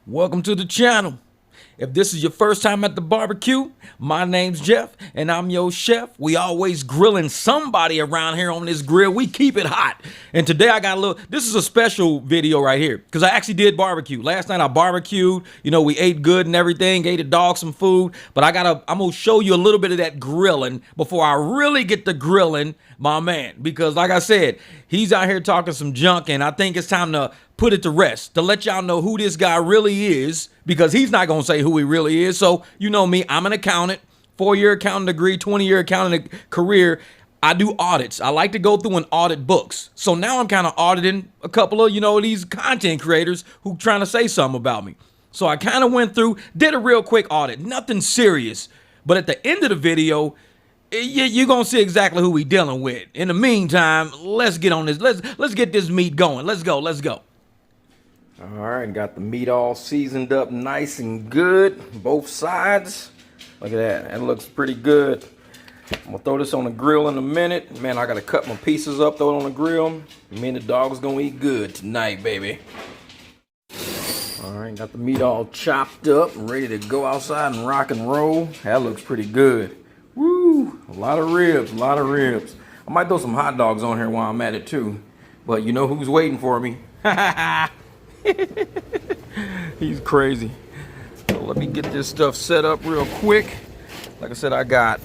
Welcome to the channel. If this is your first time at the barbecue, my name's Jeff and I'm your chef. We always grilling somebody around here on this grill. We keep it hot. And today I got this is a special video right here because I actually did barbecue. Last night I barbecued, we ate good and everything, ate a dog some food, but I'm gonna show you a little bit of that grilling before I really get to grilling my man. Because like I said, he's out here talking some junk and I think it's time to put it to rest, to let y'all know who this guy really is, because he's not gonna say who he really is. So you know me, I'm an accountant, 4-year accounting degree, 20-year accounting career. I do audits. I like to go through and audit books. So now I'm kind of auditing a couple of, these content creators who trying to say something about me. So I kind of went through, did a real quick audit, nothing serious. But at the end of the video, you're gonna see exactly who we dealing with. In the meantime, let's get on this. Let's get this meat going. Let's go. All right, got the meat all seasoned up nice and good, both sides. Look at that, that looks pretty good. I'm gonna throw this on the grill in a minute. Man, I gotta cut my pieces up, throw it on the grill. Me and the dog's gonna eat good tonight, baby. All right, got the meat all chopped up, ready to go outside and rock and roll. That looks pretty good. Woo, a lot of ribs, I might throw some hot dogs on here while I'm at it too. But you know who's waiting for me? He's crazy. So let me get this stuff set up real quick. Like I said, I got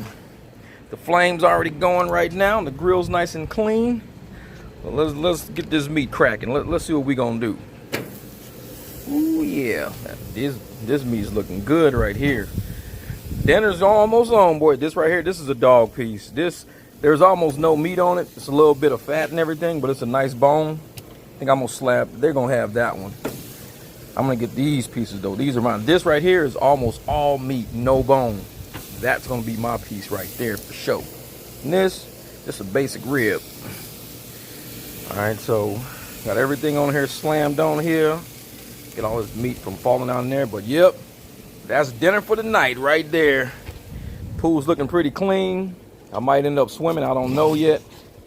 the flames already going right now. The grill's nice and clean. Well, let's get this meat cracking. Let's see what we gonna do. Ooh yeah, this meat's looking good right here. Dinner's almost on, boy. This right here, this is a dog piece. There's almost no meat on it. It's a little bit of fat and everything, but it's a nice bone. I think I'm gonna slap. They're gonna have that one. I'm gonna get these pieces though. These are mine. This right here is almost all meat, no bone. That's gonna be my piece right there for sure. And this, just a basic rib. All right, so got everything on here slammed on here. Get all this meat from falling down there. But yep, that's dinner for the night right there. Pool's looking pretty clean. I might end up swimming. I don't know yet.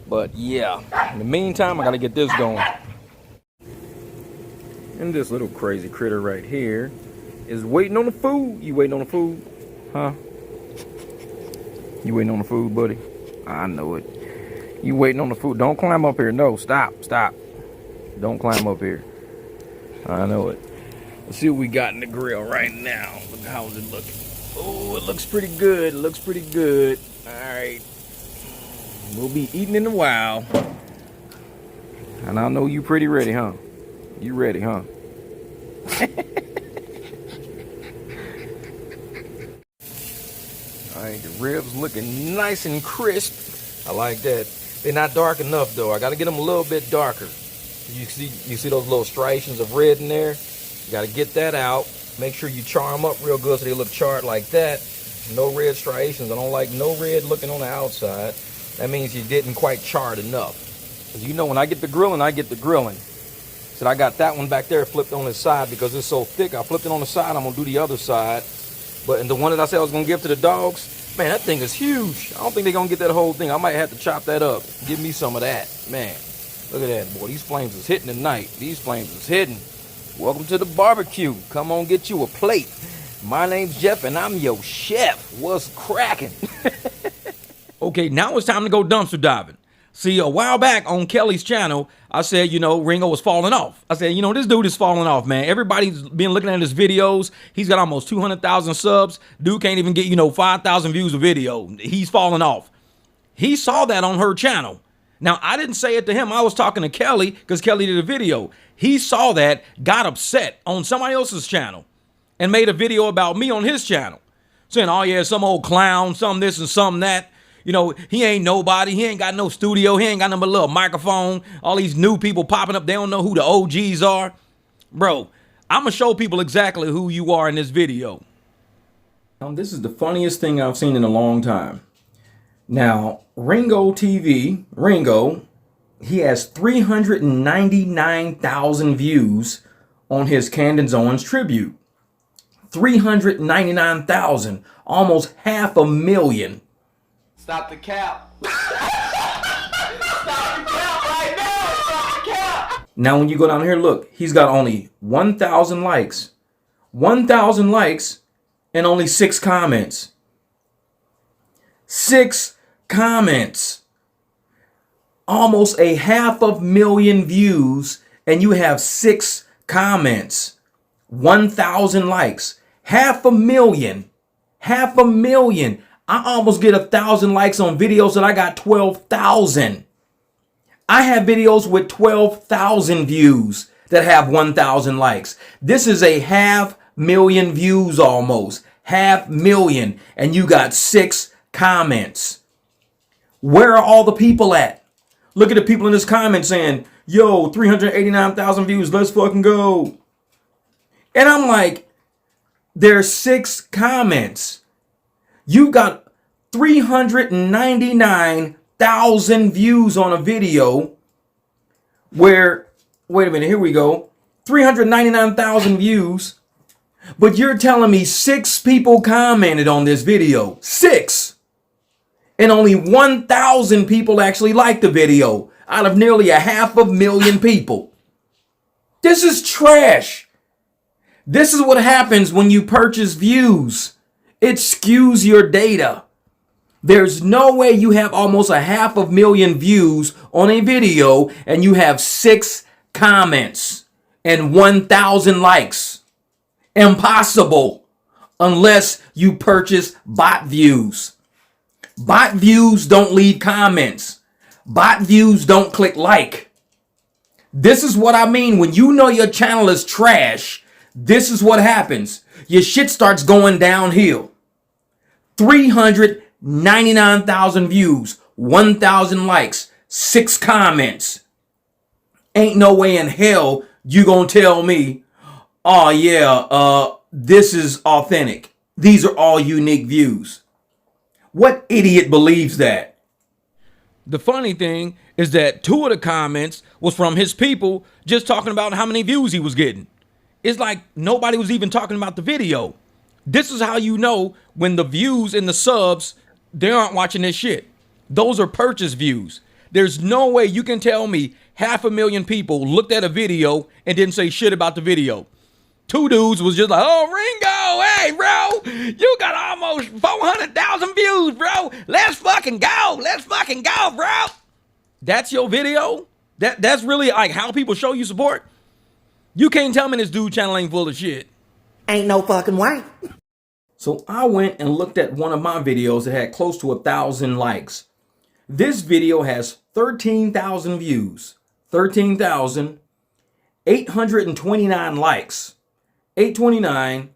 But yeah, in the meantime, I gotta get this going. And this little crazy critter right here is waiting on the food. You waiting on the food? Huh? You waiting on the food, buddy? I know it. You waiting on the food. Don't climb up here. No, stop. Don't climb up here. I know it. Let's see what we got in the grill right now. Look, how's it looking? Oh, it looks pretty good. All right. We'll be eating in a while. And I know you pretty ready, huh? You ready, huh? Alright, the ribs looking nice and crisp. I like that. They're not dark enough though. I gotta get them a little bit darker. You see those little striations of red in there? You gotta get that out. Make sure you char them up real good so they look charred like that. No red striations. I don't like no red looking on the outside. That means you didn't quite char it enough. When I get the grilling, I get the grilling. So I got that one back there flipped on its side because it's so thick. I flipped it on the side. I'm gonna do the other side. But and the one that I said I was gonna give to the dogs, man, that thing is huge. I don't think they're gonna get that whole thing. I might have to chop that up. Give me some of that, man. Look at that, boy. These flames is hitting tonight. These flames is hitting. Welcome to the barbecue. Come on, get you a plate. My name's Jeff and I'm your chef. What's cracking? Okay, now it's time to go dumpster diving. See, a while back on Kelly's channel, I said, Ringo was falling off. I said, this dude is falling off, man. Everybody's been looking at his videos. He's got almost 200,000 subs. Dude can't even get, 5,000 views a video. He's falling off. He saw that on her channel. Now, I didn't say it to him. I was talking to Kelly because Kelly did a video. He saw that, got upset on somebody else's channel and made a video about me on his channel. Saying, oh, yeah, some old clown, some this and some that. He ain't nobody. He ain't got no studio. He ain't got no little microphone. All these new people popping up. They don't know who the OGs are. Bro, I'm going to show people exactly who you are in this video. Now, this is the funniest thing I've seen in a long time. Now, RingoTV, Ringo, he has 399,000 views on his Camden Owens tribute. 399,000, almost 500,000. Stop the cap. Stop the cap right now. Stop the cap. Now, when you go down here, look, he's got only 1,000 likes 1,000 likes and only 6 comments. 6 comments. Almost 500,000 views and you have 6 comments. 1,000 likes. 500,000. 500,000. I almost get 1,000 likes on videos that I got 12,000. I have videos with 12,000 views that have 1,000 likes. This is 500,000 views almost. 500,000. And you got 6 comments. Where are all the people at? Look at the people in this comment saying, yo, 389,000 views. Let's fucking go. And I'm like, there's 6 comments. You got 399,000 views on a video where, wait a minute, here we go. 399,000 views. But you're telling me 6 people commented on this video. 6. And only 1,000 people actually liked the video out of nearly 500,000 people. This is trash. This is what happens when you purchase views. It skews your data. There's no way you have almost 500,000 views on a video and you have 6 comments and 1,000 likes. Impossible. Unless you purchase bot views. Bot views don't leave comments. Bot views don't click like. This is what I mean. When you know your channel is trash, this is what happens. Your shit starts going downhill. 399,000 views, 1,000 likes, 6 comments. Ain't no way in hell you gonna tell me, oh yeah, this is authentic. These are all unique views. What idiot believes that? The funny thing is that 2 of the comments was from his people just talking about how many views he was getting. It's like nobody was even talking about the video. This is how you know when the views and the subs, they aren't watching this shit. Those are purchase views. There's no way you can tell me 500,000 people looked at a video and didn't say shit about the video. 2 dudes was just like, oh, Ringo, hey, bro, you got almost 400,000 views, bro. Let's fucking go. Let's fucking go, bro. That's your video? That's really like how people show you support? You can't tell me this dude channel ain't full of shit. Ain't no fucking way. So I went and looked at one of my videos that had close to 1,000 likes. This video has 13,000 views, 13,829 likes, 829,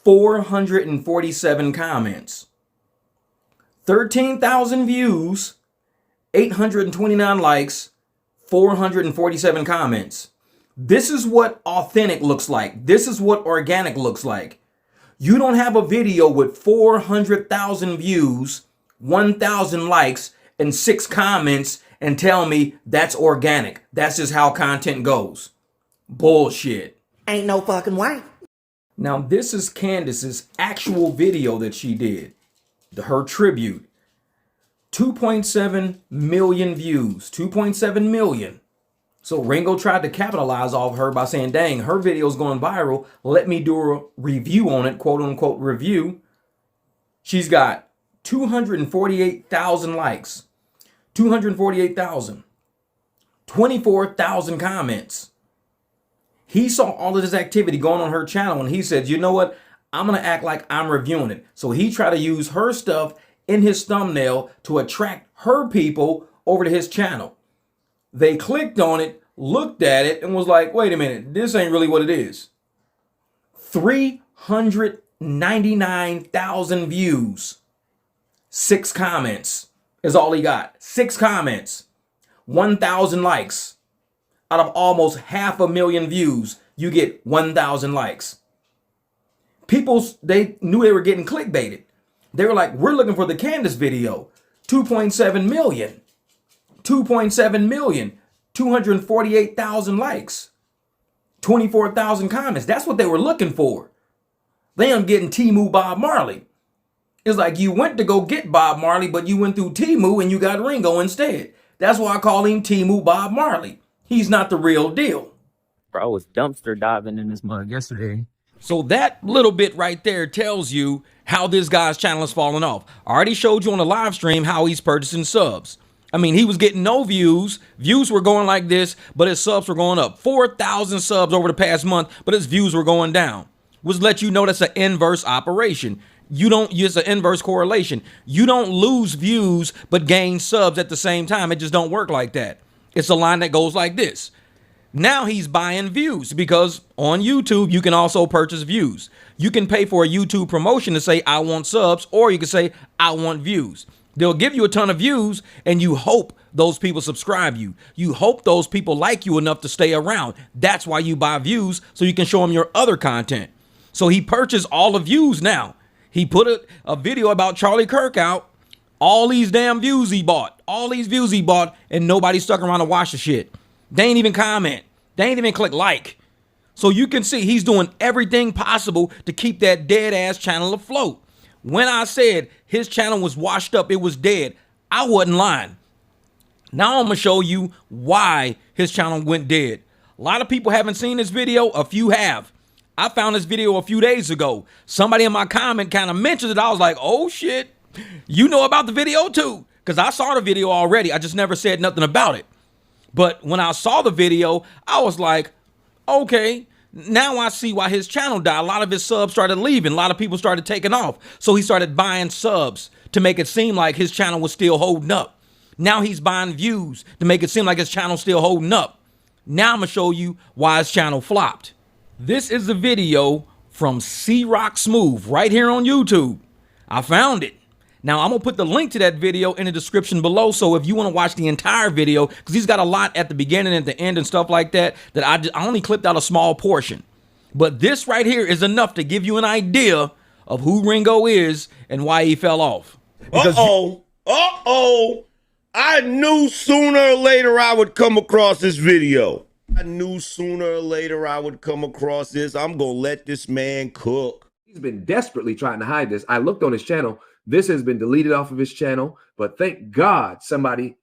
447 comments. 13,000 views, 829 likes, 447 comments. This is what authentic looks like. This is what organic looks like. You don't have a video with 400,000 views, 1,000 likes, and 6 comments and tell me that's organic. That's just how content goes. Bullshit. Ain't no fucking way. Now this is Candace's actual video that she did. Her tribute. 2.7 million views. 2.7 million. So Ringo tried to capitalize off her by saying, dang, her video's going viral. Let me do a review on it, quote unquote review. She's got 248,000 likes, 248,000, 24,000 comments. He saw all of this activity going on her channel and he said, you know what? I'm going to act like I'm reviewing it. So he tried to use her stuff in his thumbnail to attract her people over to his channel. They clicked on it, looked at it, and was like, wait a minute, this ain't really what it is. 399,000 views. 6 comments is all he got. 6 comments. 1,000 likes. Out of almost 500,000 views, you get 1,000 likes. People, they knew they were getting clickbaited. They were like, we're looking for the Candace video. 2.7 million. 2.7 million. 248,000 likes. 24,000 comments. That's what they were looking for. They ain't getting Temu Bob Marley. It's like you went to go get Bob Marley, but you went through Temu and you got Ringo instead. That's why I call him Temu Bob Marley. He's not the real deal. Bro, I was dumpster diving in this mug yesterday. So that little bit right there tells you how this guy's channel is falling off. I already showed you on the live stream how he's purchasing subs. I mean, he was getting no views. Views were going like this, but his subs were going up. 4,000 subs over the past month, but his views were going down. Which let you know that's an inverse operation. You don't use an inverse correlation. You don't lose views but gain subs at the same time. It just don't work like that. It's a line that goes like this. Now he's buying views because on YouTube, you can also purchase views. You can pay for a YouTube promotion to say, I want subs, or you can say, I want views. They'll give you a ton of views and you hope those people subscribe you. You hope those people like you enough to stay around. That's why you buy views, so you can show them your other content. So he purchased all the views now. He put a video about Charlie Kirk out. All these damn views he bought. All these views he bought, and nobody stuck around to watch the shit. They ain't even comment. They ain't even click like. So you can see he's doing everything possible to keep that dead ass channel afloat. When I said his channel was washed up, it was dead, I wasn't lying. Now I'm gonna show you why his channel went dead. A lot of people haven't seen this video. A few have. I found this video a few days ago. Somebody in my comment kind of mentioned it. I was like, oh shit, you know about the video too. Because I saw the video already. I just never said nothing about it. But when I saw the video, I was like, okay, now I see why his channel died. A lot of his subs started leaving. A lot of people started taking off. So he started buying subs to make it seem like his channel was still holding up. Now he's buying views to make it seem like his channel's still holding up. Now I'm going to show you why his channel flopped. This is the video from C-Rock Smooth right here on YouTube. I found it. Now, I'm going to put the link to that video in the description below, so if you want to watch the entire video, because he's got a lot at the beginning and at the end and stuff like that, that I only clipped out a small portion. But this right here is enough to give you an idea of who Ringo is and why he fell off. I knew sooner or later I would come across this video. I knew sooner or later I would come across this. I'm going to let this man cook. He's been desperately trying to hide this. I looked on his channel. This has been deleted off of his channel, but thank God somebody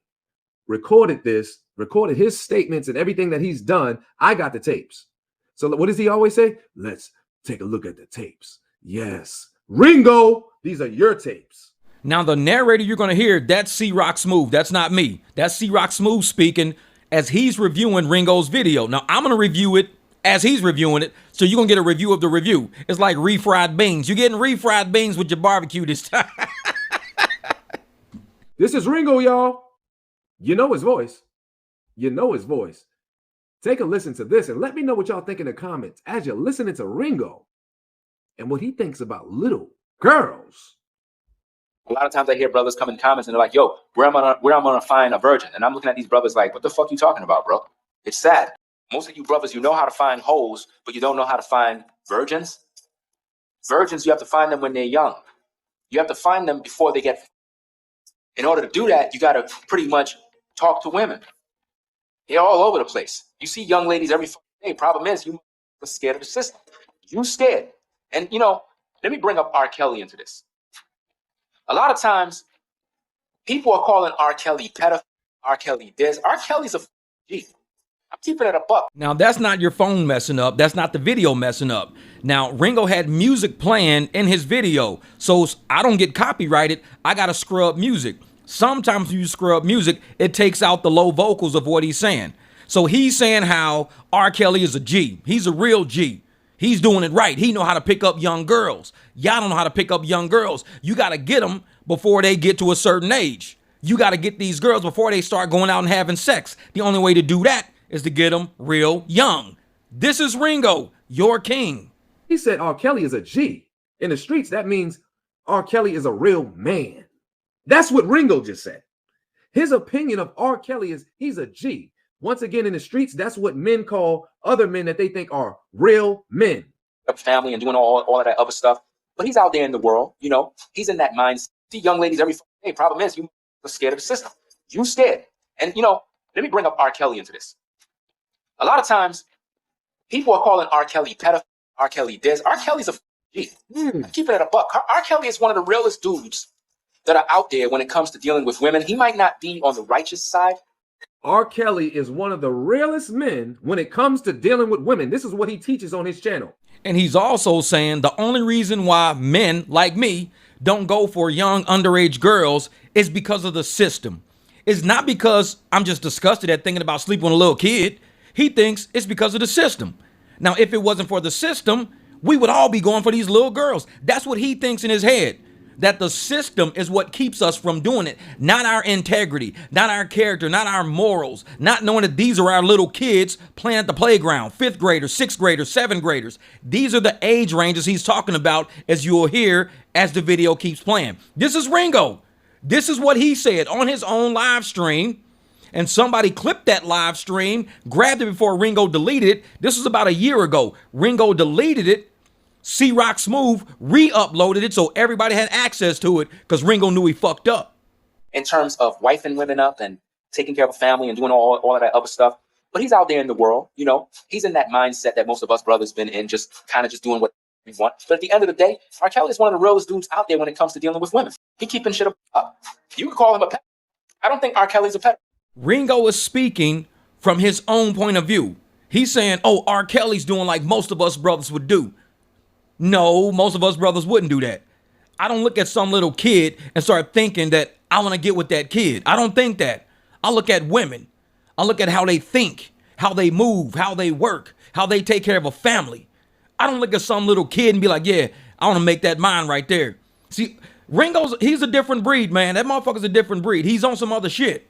recorded this, recorded his statements and everything that he's done. I got the tapes. So what does he always say? Let's take a look at the tapes. Yes. Ringo, these are your tapes. Now, the narrator you're going to hear, that's C-Rock Smooth. That's not me. That's C-Rock Smooth speaking as he's reviewing Ringo's video. Now, I'm going to review it as he's reviewing it, so you're going to get a review of the review. It's like refried beans. You're getting refried beans with your barbecue this time. This is Ringo, y'all. You know his voice. You know his voice. Take a listen to this and let me know what y'all think in the comments as you're listening to Ringo and what he thinks about little girls. A lot of times I hear brothers come in comments and they're like, yo, where am I gonna find a virgin? And I'm looking at these brothers like, what the fuck you talking about, bro? It's sad. Most of you brothers, you know how to find hoes, but you don't know how to find virgins. Virgins, you have to find them when they're young. You have to find them before they get. In order to do that, you got to pretty much talk to women. They're all over the place. You see young ladies every day. Problem is, you are scared of the system. You scared. And, you know, let me bring up R. Kelly into this. A lot of times, people are calling R. Kelly pedophile, R. Kelly this. R. Kelly's a G. I'm keeping it a buck. Now, that's not your phone messing up. That's not the video messing up. Now, Ringo had music playing in his video, so I don't get copyrighted. I got to scrub music. Sometimes when you scrub music, it takes out the low vocals of what he's saying. So he's saying how R. Kelly is a G. He's a real G. He's doing it right. He know how to pick up young girls. Y'all don't know how to pick up young girls. You got to get them before they get to a certain age. You got to get these girls before they start going out and having sex. The only way to do that is to get them real young. This is Ringo, your king. He said R. Kelly is a G. In the streets, that means R. Kelly is a real man. That's what Ringo just said. His opinion of R. Kelly is he's a G. Once again, in the streets, that's what men call other men that they think are real men. Family and doing all of that other stuff. But he's out there in the world, you know, he's in that mind. See young ladies every day. Problem is, you are scared of the system. You scared. And, you know, let me bring up R. Kelly into this. A lot of times, people are calling R. Kelly pedophile, R. Kelly this. R. Kelly's a G. I'm keeping it a buck. R. Kelly is one of the realest dudes that are out there when it comes to dealing with women. He might not be on the righteous side. R. Kelly is one of the realest men when it comes to dealing with women. This is what he teaches on his channel. And he's also saying the only reason why men like me don't go for young underage girls is because of the system. It's not because I'm just disgusted at thinking about sleeping with a little kid. He thinks it's because of the system. Now, if it wasn't for the system, we would all be going for these little girls. That's what he thinks in his head, that the system is what keeps us from doing it, not our integrity, not our character, not our morals, not knowing that these are our little kids playing at the playground, 5th graders, 6th graders, 7th graders. These are the age ranges he's talking about, as you will hear as the video keeps playing. This is Ringo. This is what he said on his own live stream. And somebody clipped that live stream, grabbed it before Ringo deleted it. This was about a year ago. Ringo deleted it. C-Rock Smooth re-uploaded it so everybody had access to it because Ringo knew he fucked up. In terms of wifing women up and taking care of a family and doing all of that other stuff. But he's out there in the world, you know, he's in that mindset that most of us brothers been in, just kind of just doing what we want. But at the end of the day, R. Kelly is one of the realest dudes out there when it comes to dealing with women. He keeping shit up. You can call him a pet. I don't think R. Kelly's a pet. Ringo is speaking from his own point of view. He's saying, oh, R. Kelly's doing like most of us brothers would do. No, most of us brothers wouldn't do that. I don't look at some little kid and start thinking that I want to get with that kid. I don't think that. I look at women. I look at how they think, how they move, how they work, how they take care of a family. I don't look at some little kid and be like, yeah, I want to make that mine right there. See, he's a different breed, man. That motherfucker's a different breed. He's on some other shit.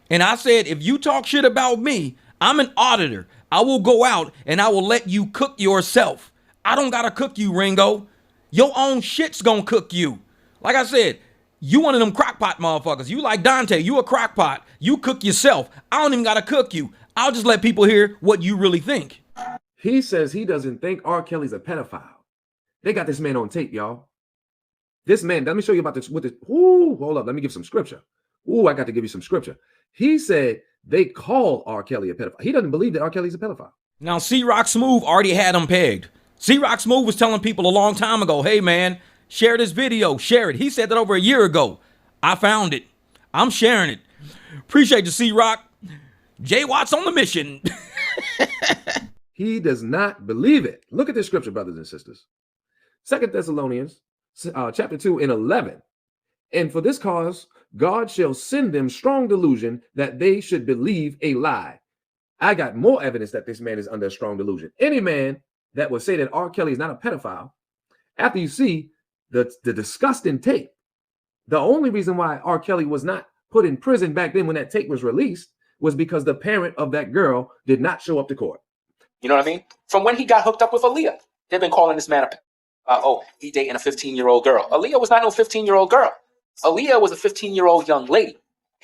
And I said, if you talk shit about me, I'm an auditor. I will go out and I will let you cook yourself. I don't gotta cook you, Ringo. Your own shit's gonna cook you. Like I said, you one of them crockpot motherfuckers. You like Dante, you a crockpot. You cook yourself. I don't even gotta cook you. I'll just let people hear what you really think. He says he doesn't think R. Kelly's a pedophile. They got this man on tape, y'all. This man, let me show you about this. Ooh, hold up, let me give some scripture. Ooh, I got to give you some scripture. He said they call R. Kelly a pedophile. He doesn't believe that R. Kelly's a pedophile. Now, C-Rock Smooth already had him pegged. C-Rock Smooth was telling people a long time ago, hey, man, share this video, share it. He said that over a year ago. I found it. I'm sharing it. Appreciate you, C-Rock. Jay Watts on the mission. He does not believe it. Look at this scripture, brothers and sisters. 2 Thessalonians chapter 2 and 11. And for this cause, God shall send them strong delusion that they should believe a lie. I got more evidence that this man is under a strong delusion. Any man that would say that R. Kelly is not a pedophile, after you see the disgusting tape, the only reason why R. Kelly was not put in prison back then when that tape was released was because the parent of that girl did not show up to court. You know what I mean? From when he got hooked up with Aaliyah, they've been calling this man a he dating a 15-year-old girl. Aaliyah was not no 15-year-old girl. Aaliyah was a 15-year-old young lady.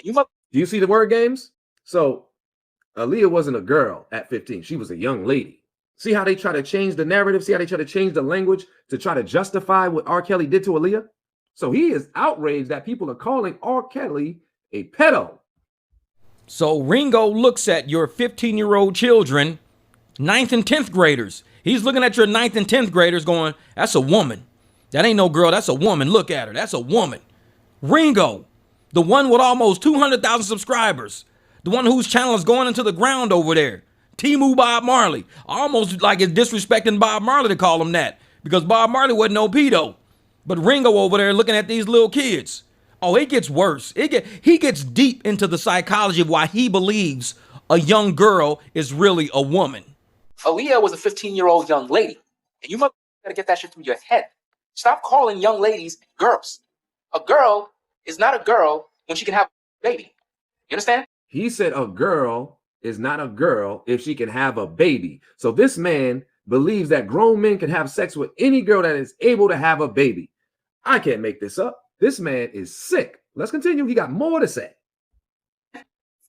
And do you see the word games? So Aaliyah wasn't a girl at 15. She was a young lady. See how they try to change the narrative? See how they try to change the language to try to justify what R. Kelly did to Aaliyah? So he is outraged that people are calling R. Kelly a pedo. So Ringo looks at your 15-year-old children, 9th and 10th graders. He's looking at your 9th and 10th graders going, that's a woman. That ain't no girl. That's a woman. Look at her. That's a woman. Ringo, the one with almost 200,000 subscribers, the one whose channel is going into the ground over there. Timu Bob Marley. Almost like it's disrespecting Bob Marley to call him that because Bob Marley wasn't no pedo. But Ringo over there looking at these little kids. Oh, it gets worse. He gets deep into the psychology of why he believes a young girl is really a woman. Aaliyah was a 15-year-old young lady. And you must gotta get that shit through your head. Stop calling young ladies girls. A girl is not a girl when she can have a baby. You understand? He said a girl is not a girl if she can have a baby. So this man believes that grown men can have sex with any girl that is able to have a baby. I can't make this up. This man is sick. Let's continue. He got more to say.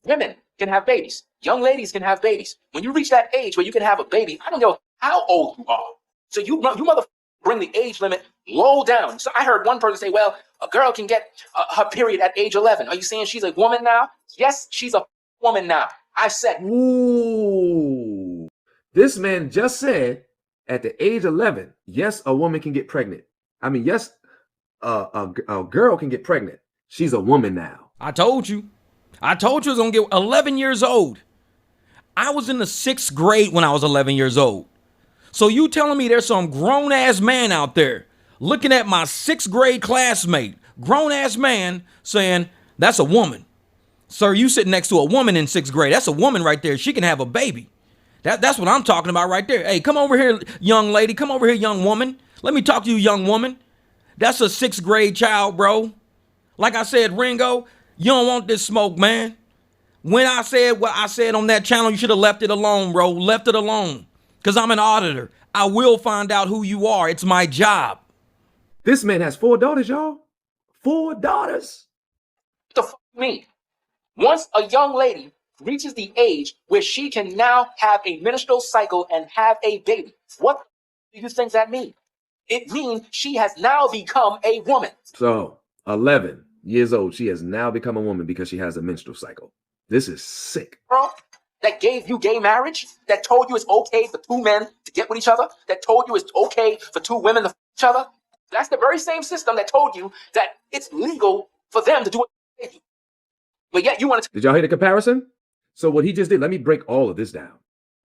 Women can have babies. Young ladies can have babies. When you reach that age where you can have a baby, I don't know how old you are. So you motherfucker bring the age limit low down. So I heard one person say, well, a girl can get her period at age 11. Are you saying she's a woman now? Yes, she's a woman now. I said. Ooh. This man just said at the age 11, yes, a woman can get pregnant. I mean, yes, a girl can get pregnant. She's a woman now. I told you. I told you I was going to get 11 years old. I was in the 6th grade when I was 11 years old. So you telling me there's some grown ass man out there looking at my 6th grade classmate, grown ass man, saying that's a woman. Sir, you sitting next to a woman in 6th grade. That's a woman right there. She can have a baby. That's what I'm talking about right there. Hey, come over here, young lady. Come over here, young woman. Let me talk to you, young woman. That's a 6th grade child, bro. Like I said, Ringo, you don't want this smoke, man. When I said what I said on that channel, you should have left it alone, bro. Left it alone. Because I'm an auditor. I will find out who you are. It's my job. This man has 4 daughters, y'all. 4 daughters. What the fuck you mean? Once a young lady reaches the age where she can now have a menstrual cycle and have a baby, what do you think that means? It means she has now become a woman. So 11 years old, she has now become a woman because she has a menstrual cycle. This is sick. Bro, that gave you gay marriage, that told you it's okay for 2 men to get with each other, that told you it's okay for 2 women to f each other. That's the very same system that told you that it's legal for them to do it. But yet you want to. Did y'all hear the comparison? So what he just did, let me break all of this down.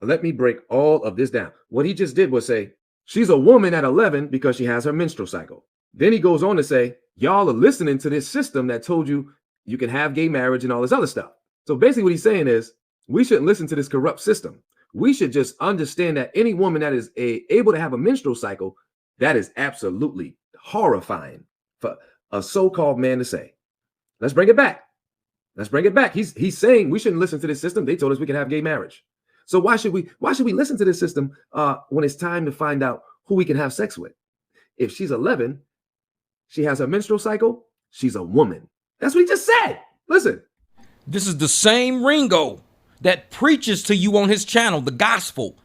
Let me break all of this down. What he just did was say, she's a woman at 11 because she has her menstrual cycle. Then he goes on to say, y'all are listening to this system that told you you can have gay marriage and all this other stuff. So basically what he's saying is, we shouldn't listen to this corrupt system. We should just understand that any woman that is able to have a menstrual cycle, that is absolutely horrifying for a so-called man to say. Let's bring it back. Let's bring it back. He's saying we shouldn't listen to this system. They told us we can have gay marriage. So why should we listen to this system when it's time to find out who we can have sex with? If she's 11, she has a menstrual cycle, she's a woman. That's what he just said. Listen. This is the same Ringo that preaches to you on his channel, the gospel.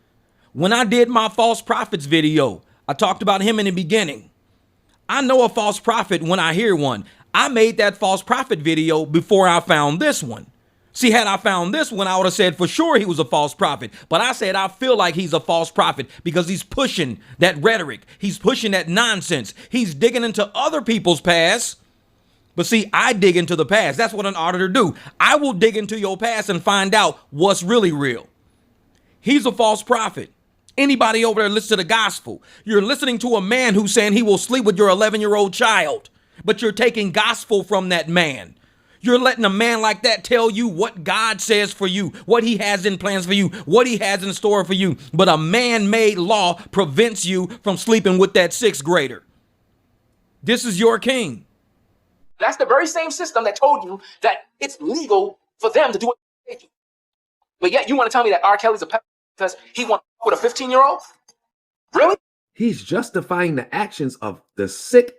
When I did my false prophets video, I talked about him in the beginning. I know a false prophet when I hear one. I made that false prophet video before I found this one. See, had I found this one, I would have said for sure he was a false prophet. But I said I feel like he's a false prophet because he's pushing that rhetoric. He's pushing that nonsense. He's digging into other people's past. But see, I dig into the past. That's what an auditor do. I will dig into your past and find out what's really real. He's a false prophet. Anybody over there listen to the gospel. You're listening to a man who's saying he will sleep with your 11-year-old child, but you're taking gospel from that man. You're letting a man like that tell you what God says for you, what he has in plans for you, what he has in store for you. But a man-made law prevents you from sleeping with that 6th grader. This is your king. That's the very same system that told you that it's legal for them to do it. But yet you want to tell me that R. Kelly's a pedophile because he wants to with a 15-year-old? Really? He's justifying the actions of the sick,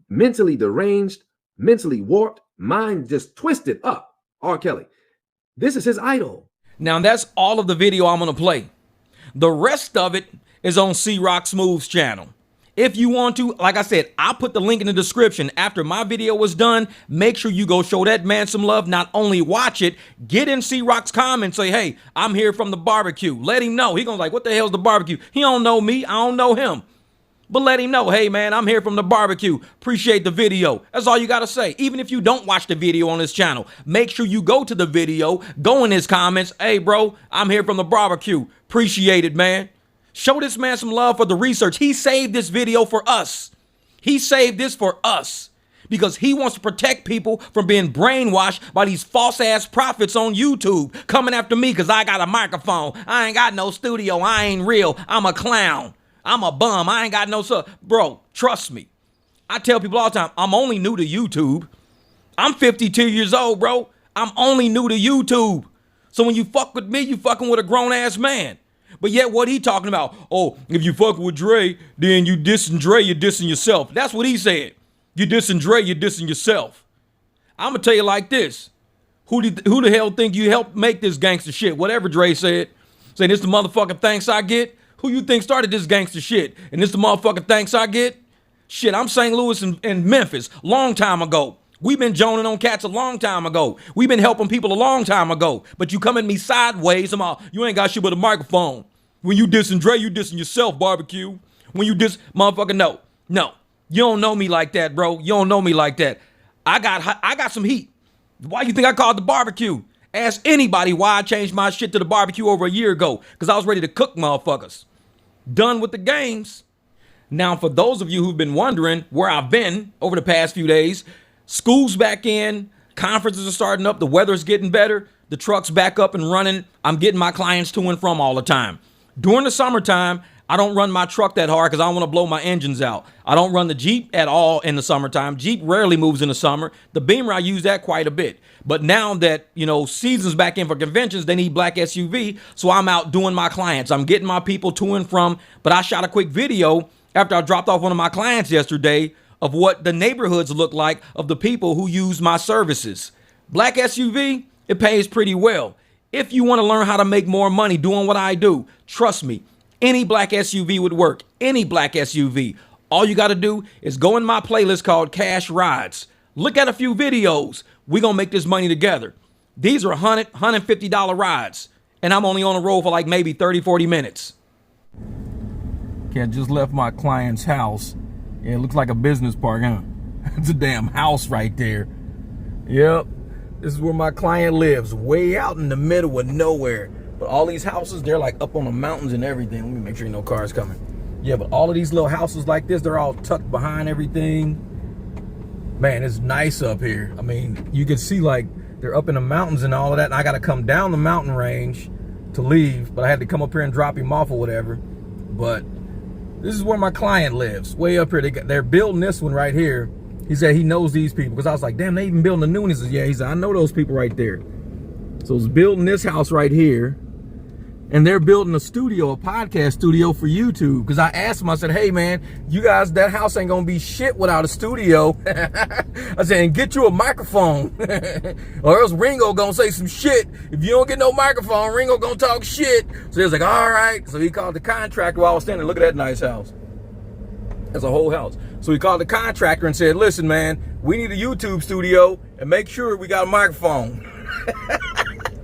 mentally deranged, mentally warped, mind just twisted up R. Kelly. This is his idol. Now that's all of the video I'm going to play. The rest of it is on C-Rock Smooth's channel. If you want to, like I said, I'll put the link in the description. After my video was done, make sure you go show that man some love. Not only watch it, get in C-Rock's comments, say, hey, I'm here from the barbecue. Let him know. He gonna like, what the hell's the barbecue? He don't know me. I don't know him. But let him know, hey, man, I'm here from the barbecue. Appreciate the video. That's all you got to say. Even if you don't watch the video on his channel, make sure you go to the video, go in his comments. Hey, bro, I'm here from the barbecue. Appreciate it, man. Show this man some love for the research. He saved this video for us. He saved this for us because he wants to protect people from being brainwashed by these false ass prophets on YouTube coming after me because I got a microphone. I ain't got no studio. I ain't real. I'm a clown. I'm a bum. I ain't got no stuff. Bro, trust me. I tell people all the time, I'm only new to YouTube. I'm 52 years old, bro. I'm only new to YouTube. So when you fuck with me, you fucking with a grown ass man. But yet what he talking about? Oh, if you fuck with Dre, then you dissing Dre, you're dissing yourself. That's what he said. You dissing Dre, you're dissing yourself. I'm going to tell you like this. Who the hell think you helped make this gangster shit? Whatever Dre said. Saying this the motherfucking thanks I get? Who you think started this gangster shit? And this the motherfucking thanks I get? Shit, I'm St. Louis and Memphis long time ago. We've been joning on cats a long time ago. We've been helping people a long time ago. But you come at me sideways, you ain't got shit but a microphone. When you dissing Dre, you dissing yourself, barbecue. When you diss, motherfucker, no. You don't know me like that, bro. You don't know me like that. I got some heat. Why you think I called the barbecue? Ask anybody why I changed my shit to the barbecue over a year ago. Because I was ready to cook motherfuckers. Done with the games. Now, for those of you who've been wondering where I've been over the past few days, school's back in, conferences are starting up, the weather's getting better, the truck's back up and running. I'm getting my clients to and from all the time. During the summertime, I don't run my truck that hard because I don't want to blow my engines out. I don't run the Jeep at all in the summertime. Jeep rarely moves in the summer. The Beamer, I use that quite a bit. But now that, season's back in for conventions, they need black SUV. So I'm out doing my clients. I'm getting my people to and from. But I shot a quick video after I dropped off one of my clients yesterday of what the neighborhoods look like of the people who use my services. Black SUV, it pays pretty well. If you want to learn how to make more money doing what I do, trust me, any black SUV would work. Any black SUV. All you got to do is go in my playlist called Cash Rides. Look at a few videos. We're going to make this money together. These are $100, $150 rides. And I'm only on the road for like maybe 30, 40 minutes. Okay, I just left my client's house. Yeah, it looks like a business park, huh? It's a damn house right there. Yep. This is where my client lives. Way out in the middle of nowhere. But all these houses, they're like up on the mountains and everything. Let me make sure no cars coming. Yeah, but all of these little houses like this, they're all tucked behind everything. Man, it's nice up here. I mean, you can see like they're up in the mountains and all of that. And I got to come down the mountain range to leave. But I had to come up here and drop him off or whatever. But this is where my client lives. Way up here. They're building this one right here. He said he knows these people. Because I was like, damn, they even building a new one. He says, yeah. He said, I know those people right there. So it's building this house right here. And they're building a studio, a podcast studio for YouTube. Because I asked them, I said, hey, man, you guys, that house ain't going to be shit without a studio. I said, and get you a microphone. Or else Ringo going to say some shit. If you don't get no microphone, Ringo going to talk shit. So he was like, all right. So he called the contractor while I was standing. Look at that nice house. That's a whole house. So he called the contractor and said, listen, man, we need a YouTube studio. And make sure we got a microphone.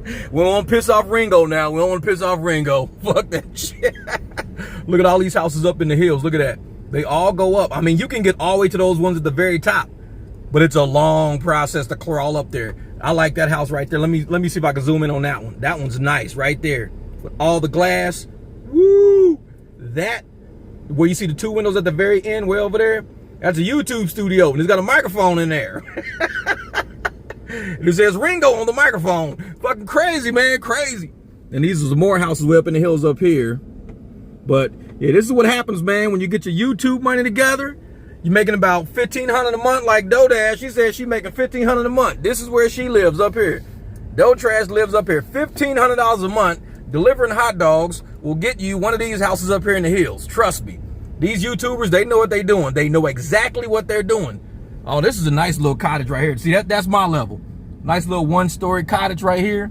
We don't want to piss off Ringo now. We don't want to piss off Ringo. Fuck that shit. Look at all these houses up in the hills. Look at that. They all go up. I mean, you can get all the way to those ones at the very top. But it's a long process to crawl up there. I like that house right there. Let me see if I can zoom in on that one. That one's nice right there. With all the glass. Woo! That, where you see the two windows at the very end, way over there, that's a YouTube studio. And it's got a microphone in there. It says Ringo on the microphone. Fucking crazy, man, crazy. And these are some more houses way up in the hills up here. But yeah, this is what happens, man, when you get your YouTube money together. You're making about $1,500 a month like DoDash. She said she's making $1,500 a month. This is where she lives up here. DoTrash lives up here. $1,500 a month delivering hot dogs will get you one of these houses up here in the hills. Trust me. These YouTubers, they know what they're doing. They know exactly what they're doing. Oh, this is a nice little cottage right here. See, that's my level. Nice little one-story cottage right here.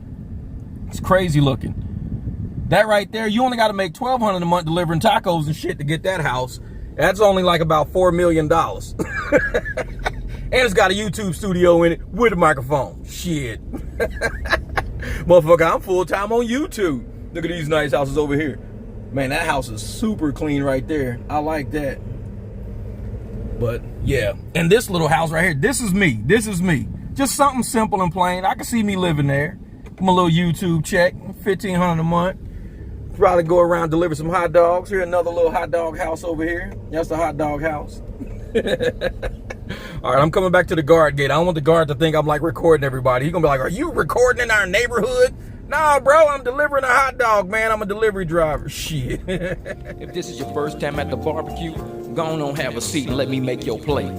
It's crazy looking. That right there, you only got to make $1,200 a month delivering tacos and shit to get that house. That's only like about $4 million. And it's got a YouTube studio in it with a microphone. Shit. Motherfucker, I'm full-time on YouTube. Look at these nice houses over here. Man, that house is super clean right there. I like that. But yeah, and this little house right here, this is me. This is me. Just something simple and plain. I can see me living there. My little YouTube check, $1,500 a month. Probably go around, deliver some hot dogs. Here, another little hot dog house over here. That's the hot dog house. All right, I'm coming back to the guard gate. I don't want the guard to think I'm like recording everybody. He's gonna be like, are you recording in our neighborhood? Nah, bro, I'm delivering a hot dog, man. I'm a delivery driver. Shit. If this is your first time at the barbecue, go on, have a seat and let me make your plate.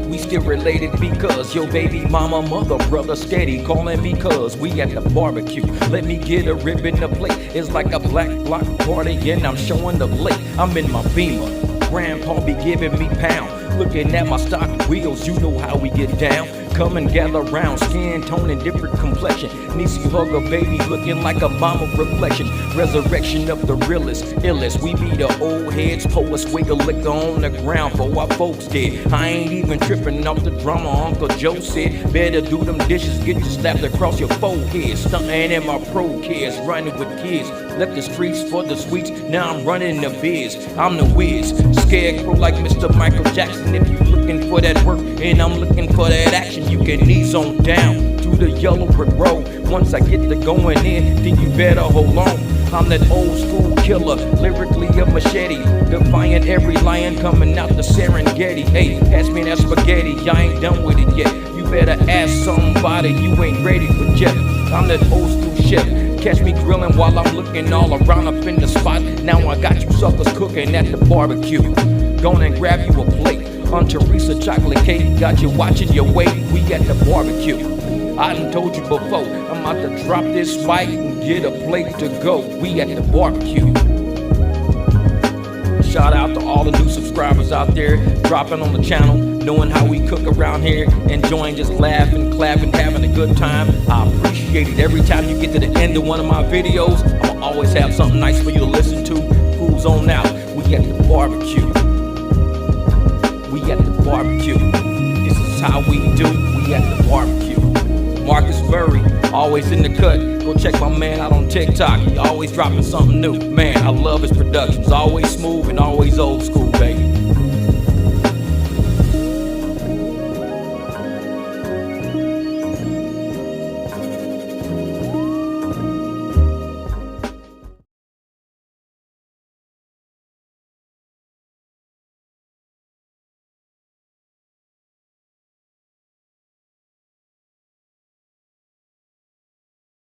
We still related because your baby mama, mother, brother, steady calling me cuz we at the barbecue. Let me get a rib in the plate. It's like a black block party and I'm showing the late. I'm in my Beamer. Grandpa be giving me pound. Looking at my stock wheels, you know how we get down. Come and gather round, skin tone and different complexion. Niecy hug a baby looking like a mama reflection. Resurrection of the realest, illest. We be the old heads, poets, wiggle liquor on the ground for our folks dead. I ain't even tripping off the drama Uncle Joe said. Better do them dishes, get you slapped across your forehead. Stunting in my pro kids, running with kids. Left the streets for the sweets, now I'm running the biz. I'm the whiz, scarecrow like Mr. Michael Jackson. If you looking for that work and I'm looking for that action, you can ease on down to the yellow brick road. Once I get to going in, then you better hold on. I'm that old school killer, lyrically a machete, defying every lion coming out the Serengeti. Hey, pass me that spaghetti, I ain't done with it yet. You better ask somebody, you ain't ready for jet. I'm that old school chef, catch me grilling while I'm looking all around up in the spot. Now I got you suckers cooking at the barbecue. Go and grab you a plate, on Teresa chocolate cake, got you watching your weight, we at the barbecue. I done told you before, I'm about to drop this mic and get a plate to go, we at the barbecue. Shout out to all the new subscribers out there, dropping on the channel, knowing how we cook around here, enjoying just laughing, clapping, having a good time. I appreciate it. Every time you get to the end of one of my videos, I'll always have something nice for you to listen to. Cruise on out, we at the barbecue. We at the barbecue. This is how we do, we at the barbecue. Marcus Murray, always in the cut. Go check my man out on TikTok. He always dropping something new. Man, I love his productions. Always smooth and always old school.